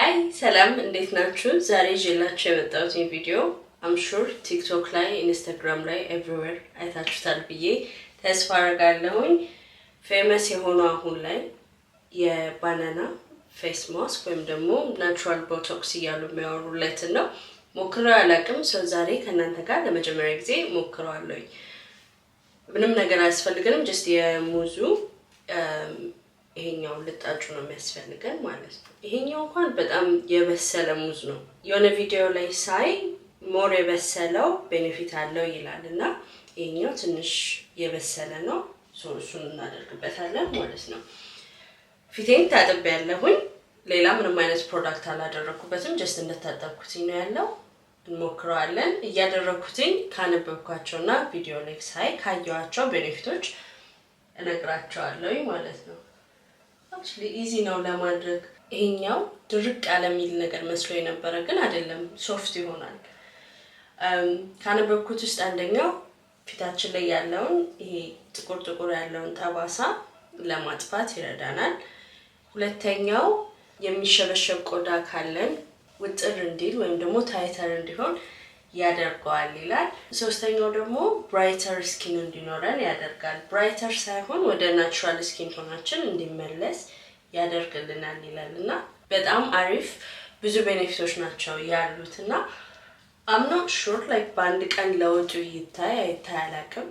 ሃይ ሰላም እንዴት ናችሁ? ዛሬ ይዤላችሁ የመጣሁት ቪዲዮ I'm sure TikTok ላይ Instagram ላይ everywhere አይታችሁታል ብዬ ተስፋ አደርጋለሁኝ። ፌመስ የሆነው አሁን ላይ የባናና ፌስ ማስክ ወይም ደግሞ ናቹራል ቦቶክስ እያሉ የሚያወሩለት ነው። ሞክሬው አላውቅም። ሰው ዛሬ ከእናንተ ጋር ለመጀመሪያ ጊዜ ሞክረዋለሁኝ። ምንም ነገር አያስፈልገንም። ጀስት የሙዙ ይሄኛው ልጣጩ ነው የሚያስፈልገን ማለት ነው። ይሄኛው እንኳን በጣም የበሰለ ሙዝ ነው። የሆነ ቪዲዮ ላይ ሳይ ሞር የበሰለው ቤኔፊት አለው ይላልና ይሄኛው ትንሽ የበሰለ ነው። እሱን እናደርግበታለን ማለት ነው። ፊቴን ታጥቤያለሁኝ። ሌላ ምንም አይነት ፕሮዳክት አላደረኩበትም። ጀስት እንደታጠብኩትኝ ነው ያለው። እንሞክረዋለን። እያደረኩትኝ ካነበብኳቸውና ቪዲዮ ላይ ሳይ ካየኋቸው ቤኔፊቶች እነግራቸዋለሁ ማለት ነው። actually easy ነው ለማድረግ። ይሄኛው ድርቅ ያለ ሚል ነገር መስሎ የነበረ ግን አይደለም፣ ሶፍት ይሆናል። ካነበብኩት ውስጥ አንደኛው ፊታችን ላይ ያለውን ይሄ ጥቁር ያለውን ጠባሳ ለማጥፋት ይረዳናል። ሁለተኛው የሚሸበሸብ ቆዳ ካለን ውጥር እንዲል ወይም ደግሞ ታይተር እንዲሆን ያደርጋል ይላል። ሶስተኛው ደግሞ ብራይተር ስኪን እንዲኖረን ያደርጋል። ብራይተር ሳይሆን ወደ ናቹራል ስኪን ቶናችን እንዲመለስ ያደርግልናል ይላልና በጣም አሪፍ ብዙ ቤኔፊቶች ናቸው ያሉትና I'm not sure like በአንድ ቀን ለውጡ ይታይ አላውቅም።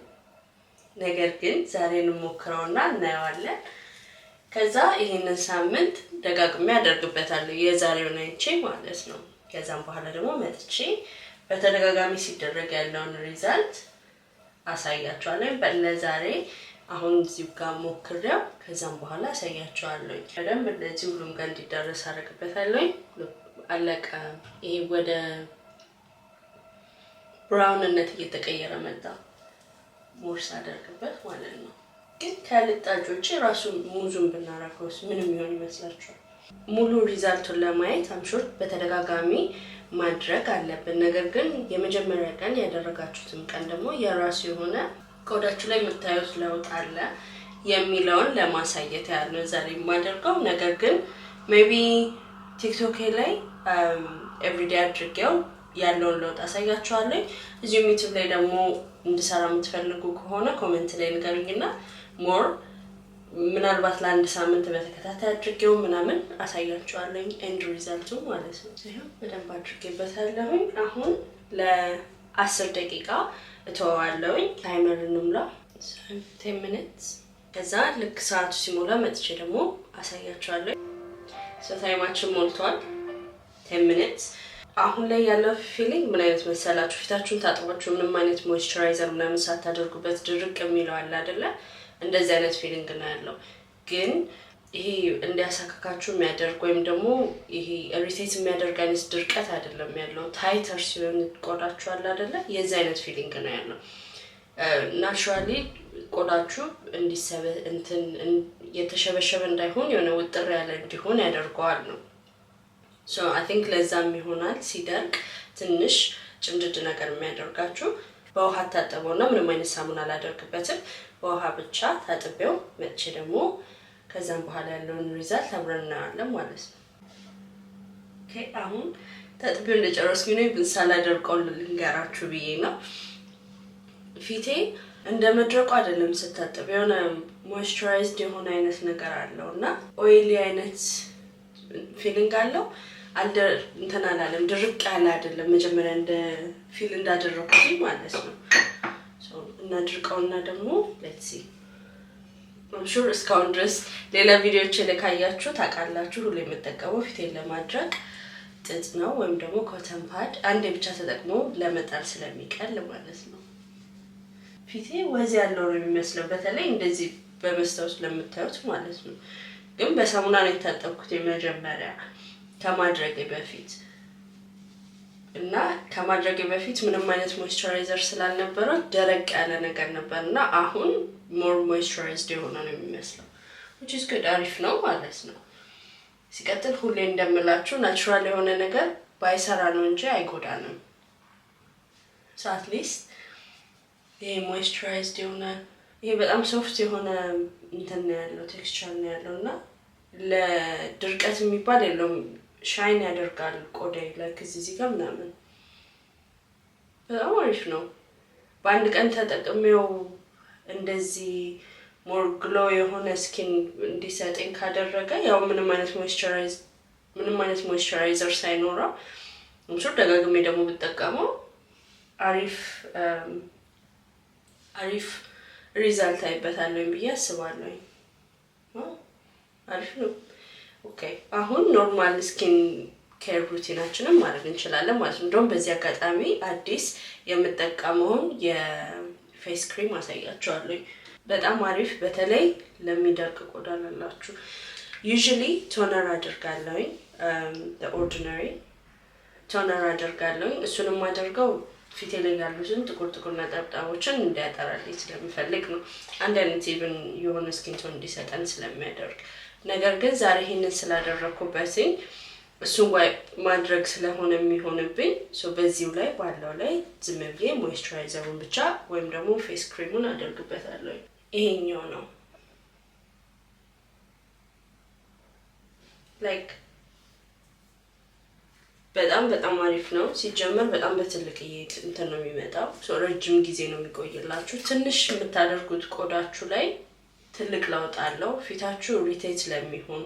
ነገር ግን ዛሬ እንሞክረውና እናየዋለን። ከዛ ይሄንን ሳምንት ደጋግሜ አደርግበታለሁ የዛሬውን አይቼ ማለት ነው። ከዛም በኋላ ደግሞ መጥቼ በተደጋጋሚ ሲደረግ ያለውን ሪዛልት አሳያችኋለሁ። ለዛሬ አሁን እዚህ ጋር ሞክሬው ከዛም በኋላ አሳያችኋለሁ። በደንብ እንደዚህ ሁሉም ጋር እንዲዳረስ አደርግበታለሁ። አለቀ። ይሄ ወደ ብራውንነት እየተቀየረ መጣ። ሞርስ አደርግበት ማለት ነው። ግን ከልጣጆች ራሱ ሙዙን ብናረገውስ ምን የሚሆን ይመስላችኋል? ሙሉ ሪዛልቱን ለማየት አምሹር በተደጋጋሚ ማድረግ አለብን። ነገር ግን የመጀመሪያ ቀን ያደረጋችሁትን ቀን ደግሞ የራሱ የሆነ ቆዳችሁ ላይ የምታዩት ለውጥ አለ የሚለውን ለማሳየት ያለው ዛሬ የማደርገው። ነገር ግን ሜቢ ቲክቶክ ላይ ኤቭሪዴይ አድርጌው ያለውን ለውጥ አሳያችኋለሁ። እዚህ ዩቲዩብ ላይ ደግሞ እንድሰራ የምትፈልጉ ከሆነ ኮሜንት ላይ ንገሩኝና ሞር ምናልባት ለአንድ ሳምንት በተከታታይ አድርጌው ምናምን አሳያችኋለሁ ኤንድ ሪዛልቱ ማለት ነው። ይሄው በደንብ አድርጌበታለሁኝ። አሁን ለ10 ደቂቃ እተወዋለሁኝ። ታይመር እንሙላ 10 minutes። ከዛ ልክ ሰዓቱ ሲሞላ መጥቼ ደግሞ አሳያችኋለሁ። ታይማችን ሞልቷል 10 minutes። አሁን ላይ ያለው ፊሊንግ ምን አይነት መሰላችሁ? ፊታችሁን ታጥባችሁ ምንም አይነት ሞይስቸራይዘር ምናምን ሳታደርጉበት ድርቅ የሚለው አለ አይደለ? እንደዚህ አይነት ፊሊንግ ነው ያለው። ግን ይሄ እንዲያሳካካችሁ የሚያደርግ ወይም ደግሞ ይሄ ኢሪቴት የሚያደርግ አይነት ድርቀት አይደለም ያለው። ታይተር ሲሆን ቆዳችሁ አለ አይደለ? የዚህ አይነት ፊሊንግ ነው ያለው። ናቹራሊ ቆዳችሁ የተሸበሸበ እንዳይሆን የሆነ ውጥር ያለ እንዲሆን ያደርገዋል ነው። ሶ አይ ቲንክ ለዛም ይሆናል ሲደርቅ ትንሽ ጭምድድ ነገር የሚያደርጋችሁ። በውሃ ታጠበውና ምንም አይነት ሳሙና አላደርግበትም። በውሃ ብቻ ታጥቤው መጥቼ ደግሞ ከዛም በኋላ ያለውን ሪዛልት አብረን እናያለን ማለት ነው። ኦኬ አሁን ታጥቤው እንደጨረስኩኝ ነው ግን ሳላደርቀው ልንገራችሁ ብዬ ነው። ፊቴ እንደመድረቁ አይደለም ስታጠብ የሆነ ሞይስቸራይዝድ የሆነ አይነት ነገር አለውና ኦይሊ አይነት ፊሊንግ አለው። እንትን አላለም፣ ድርቅ ያለ አይደለም። መጀመሪያ እንደ ፊል እንዳደረኩት ማለት ነው። እናድርቀውና ደግሞ ሌትስ ሲ አምሹር እስካሁን ድረስ ሌላ ቪዲዮዎች ላይ ካያችሁ ታውቃላችሁ። ሁሌ የምጠቀመው ፊቴን ለማድረቅ ጥጥ ነው ወይም ደግሞ ኮተን ፓድ አንዴ ብቻ ተጠቅሞ ለመጣል ስለሚቀል ማለት ነው። ፊቴ ወዝ ያለው ነው የሚመስለው፣ በተለይ እንደዚህ በመስታወት ለምታዩት ማለት ነው። ግን በሳሙና ነው የታጠብኩት የመጀመሪያ ከማድረጌ በፊት እና ከማድረጌ በፊት ምንም አይነት ሞይስቸራይዘር ስላልነበረው ደረቅ ያለ ነገር ነበርና አሁን ሞር ሞይስቸራይዝድ የሆነ ነው የሚመስለው which is good አሪፍ ነው ማለት ነው። ሲቀጥል ሁሌ እንደምላችሁ ናቹራል የሆነ ነገር ባይሰራ ነው እንጂ አይጎዳንም። so at least ይሄ ሞይስቸራይዝድ የሆነ ይሄ በጣም ሶፍት የሆነ እንትን ነው ያለው ቴክስቸር ነው ያለውና ለድርቀት የሚባል የለውም። ሻይን ያደርጋል ቆዳዬ ላይ እዚህ ጋር ምናምን በጣም አሪፍ ነው። በአንድ ቀን ተጠቅሜው እንደዚህ ሞር ግሎ የሆነ ስኪን እንዲሰጠኝ ካደረገ ያው ምንም አይነት ሞይስቸራይዘር ሳይኖረው እንሱር ደጋግሜ ደግሞ ብጠቀመው አሪፍ ሪዛልት አይበታለሁ ብዬ አስባለሁ። አሪፍ ነው። ኦኬ አሁን ኖርማል ስኪን ኬር ሩቲናችንን ማድረግ እንችላለን ማለት ነው። እንደውም በዚህ አጋጣሚ አዲስ የምጠቀመውን የፌስ ክሪም አሳያችኋለሁ። በጣም አሪፍ በተለይ ለሚደርቅ ቆዳ ላላችሁ ዩዥሊ ቶነር አደርጋለሁ። ኦርዲናሪ ቶነር አደርጋለሁ። እሱንም አደርገው ፊቴ ላይ ያሉትን ጥቁር ነጠብጣቦችን እንዲያጠራልኝ ስለምፈልግ ነው። አንድ አይነት ኢቭን የሆነ ስኪን ቶን እንዲሰጠን ስለሚያደርግ ነገር ግን ዛሬ ይሄንን ስላደረኩበትኝ እሱን ማድረግ ስለሆነ የሚሆንብኝ በዚሁ ላይ ባለው ላይ ዝም ብዬ ሞይስቸራይዘሩን ብቻ ወይም ደግሞ ፌስ ክሪሙን አደርግበታለሁ። ይሄኛው ነው ላይክ በጣም አሪፍ ነው። ሲጀመር በጣም በትልቅ እንትን ነው የሚመጣው። ረጅም ጊዜ ነው የሚቆይላችሁ። ትንሽ የምታደርጉት ቆዳችሁ ላይ ትልቅ ለውጥ አለው። ፊታችሁ ኢሪቴት ለሚሆን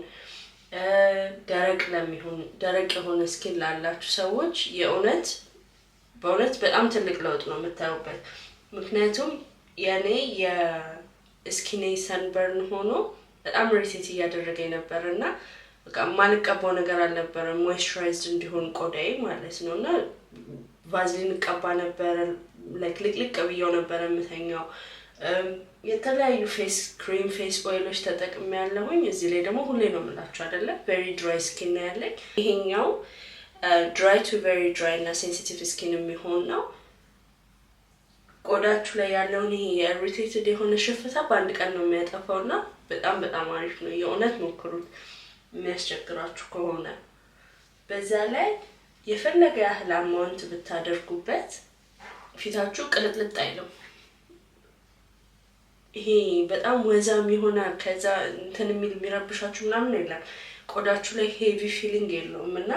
ደረቅ የሆነ ስኪን ላላችሁ ሰዎች በእውነት በጣም ትልቅ ለውጥ ነው የምታዩበት። ምክንያቱም የኔ የስኪኔ ሰንበርን ሆኖ በጣም ኢሪቴት እያደረገኝ ነበርና በቃ ማልቀባው ነገር አልነበረም ሞይስቸራይዝድ እንዲሆን ቆዳዬ ማለት ነውና ቫዝሊን ቀባ ነበር ላይክ ልቅልቅ ብዬው ነበር የምተኛው። የተለያዩ ፌስ ክሪም ፌስ ኦይሎች ተጠቅሜያለሁኝ። እዚህ ላይ ደግሞ ሁሌ ነው የምላችሁ አይደለ ቬሪ ድራይ ስኪን ነው ያለኝ። ይሄኛው ድራይ ቱ ቬሪ ድራይ እና ሴንሲቲቭ ስኪን የሚሆን ነው። ቆዳችሁ ላይ ያለውን ይሄ ኢሪቴትድ የሆነ ሽፍታ በአንድ ቀን ነው የሚያጠፋውና በጣም አሪፍ ነው። የእውነት ሞክሩት የሚያስቸግራችሁ ከሆነ። በዛ ላይ የፈለገ ያህል አማውንት ብታደርጉበት ፊታችሁ ቅልጥልጥ አይልም። ይሄ በጣም ወዛም ይሆናል። ከዛ እንትን የሚረብሻችሁ ምናምን የለም። ቆዳችሁ ላይ ሄቪ ፊሊንግ የለውም እና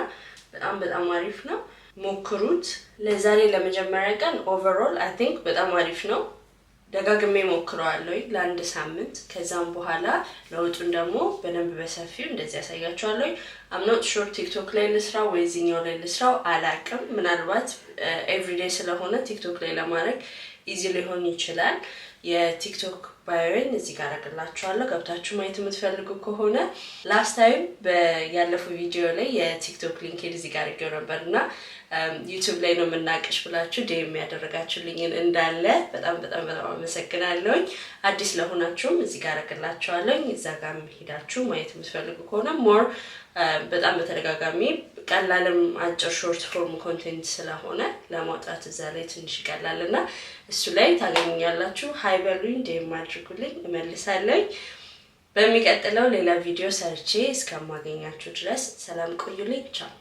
በጣም አሪፍ ነው። ሞክሩት። ለዛሬ ለመጀመሪያ ቀን ኦቨርኦል አይ ቲንክ በጣም አሪፍ ነው። ደጋግሜ ሞክረዋለሁ ለአንድ ሳምንት። ከዛም በኋላ ለውጡን ደግሞ በደንብ በሰፊው እንደዚህ ያሳያችኋለሁ። አምኖት ሹር ቲክቶክ ላይ ልስራ ወይ እዚህኛው ላይ ልስራው አላቅም። ምናልባት ኤቭሪዴይ ስለሆነ ቲክቶክ ላይ ለማድረግ ኢዚ ሊሆን ይችላል። የቲክቶክ ባዮን እዚህ ጋር አደርግላችኋለሁ ገብታችሁ ማየት የምትፈልጉ ከሆነ። ላስት ታይም ያለፈው ቪዲዮ ላይ የቲክቶክ ሊንክ እዚህ ጋር አድርጌው ነበርና ዩቲዩብ ላይ ነው የምናቀሽ ብላችሁ ዴም ያደረጋችሁልኝን እንዳለ በጣም አመሰግናለሁ። አዲስ ለሆናችሁም እዚህ ጋር አደርግላችኋለሁ። እዛ ጋር ሄዳችሁ ማየት የምትፈልጉ ከሆነ ሞር በጣም በተደጋጋሚ ቀላልም አጭር ሾርት ፎርም ኮንቴንት ስለሆነ ለማውጣት እዛ ላይ ትንሽ ይቀላልና እሱ ላይ ታገኙኛላችሁ። ሃይ በሉኝ፣ ዴም አድርጉልኝ፣ እመልሳለሁ። በሚቀጥለው ሌላ ቪዲዮ ሰርቼ እስከማገኛችሁ ድረስ ሰላም ቆዩልኝ። ቻው።